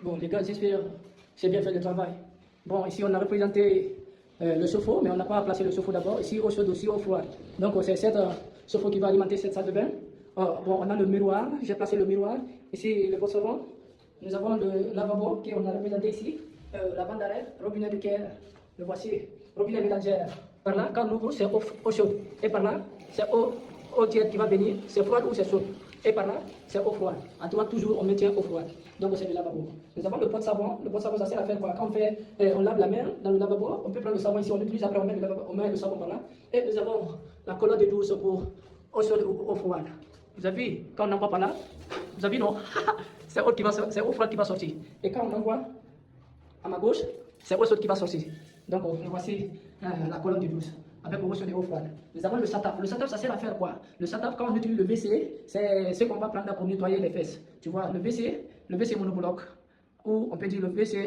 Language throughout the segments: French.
Bon, les gars, j'espère que j'ai bien fait le travail. Bon, ici, on a représenté le chauffe-eau, mais on n'a pas placé le chauffe-eau d'abord. Ici, eau chaude, aussi eau froide. Donc, c'est cette chauffe-eau qui va alimenter cette salle de bain. Bon, on a le miroir. J'ai placé le miroir. Ici, le poste-savon. Nous avons le lavabo qu'on a représenté ici. La bande d'arrêt, robinet de Caire. Le voici. Robinet mélangère. Par là, quand on ouvre, c'est eau chaude. Et par là, c'est eau tiède qui va venir. C'est froide ou c'est chaud. Et par là, c'est eau froide. En tout cas, toujours, on maintient eau froide. Donc, c'est le lavabo. Nous avons le pot de savon. Le pot de savon, ça sert à faire quoi? Quand on lave la main dans le lavabo, on peut prendre le savon ici, on utilise après, on met le savon par là. Et nous avons la colonne de douce pour eau chaude ou eau froide. Vous avez vu, quand on envoie par là, vous avez vu, non? C'est eau froide qui va sortir. Et quand on envoie à ma gauche, c'est eau chaude qui va sortir. Donc, voici la colonne de douce avec eau chaude et eau froide. Nous avons le SATAP. Le SATAP, ça sert à faire quoi? Le SATAP, quand on utilise le WC, c'est ce qu'on va prendre pour nettoyer les fesses. Tu vois, le WC monobloc, ou on peut dire le WC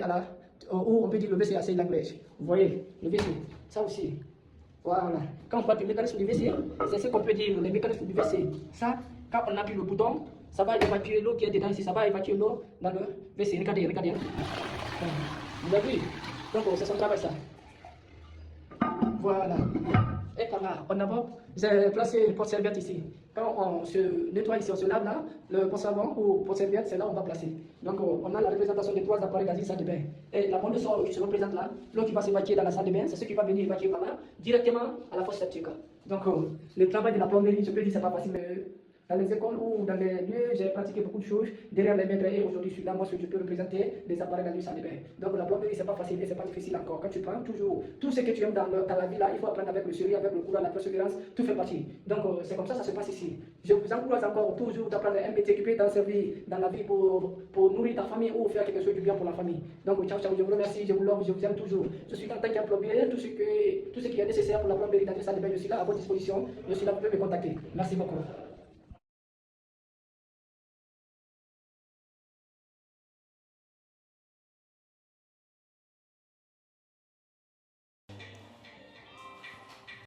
ou on peut dire le WC à seuil langage. Vous voyez, le WC, ça aussi. Voilà. Quand on parle du mécanisme du WC, c'est ce qu'on peut dire, le mécanisme du WC. Ça, quand on appuie le bouton, ça va évacuer l'eau qui est dedans ici, ça va évacuer l'eau dans le WC. Regardez, regardez. Vous avez vu? Donc, c'est son travail, ça. Voilà. Et par là, on a placé le porte-serviette ici. Quand on se nettoie ici, on se lave là, le porte-savon ou porte-serviette, c'est là où on va placer. Donc, on a la représentation des trois appareils gaziers salle de bain. Et la bombe de sang qui se représente là, l'eau qui va s'évacuer dans la salle de bain, c'est ce qui va venir évacuer par là, directement à la fosse septique. Donc, le travail de la plomberie, je peux dire, c'est pas facile, mais dans les écoles ou dans les lieux, j'ai pratiqué beaucoup de choses derrière les maîtres et aujourd'hui, je suis là, moi, je peux représenter les appareils gaziers salle de bain. Donc, la plomberie, c'est pas facile et c'est pas difficile encore. Quand tu prends toujours tout ce que tu aimes dans la vie là, il faut apprendre avec le sérieux, avec le courage, la persévérance, tout fait partie. Donc, c'est comme ça se passe ici. Je vous encourage encore toujours d'apprendre un métier qui peut t'en servir dans la vie pour nourrir ta famille ou faire quelque chose de bien pour la famille. Donc, ciao, ciao, je vous remercie, je vous love, je vous aime toujours. Je suis en tant qu'un plombier, tout ce qui est nécessaire pour la plomberie dans les salles de bain, je suis là à votre disposition. Je suis là, vous pouvez me contacter. Merci beaucoup.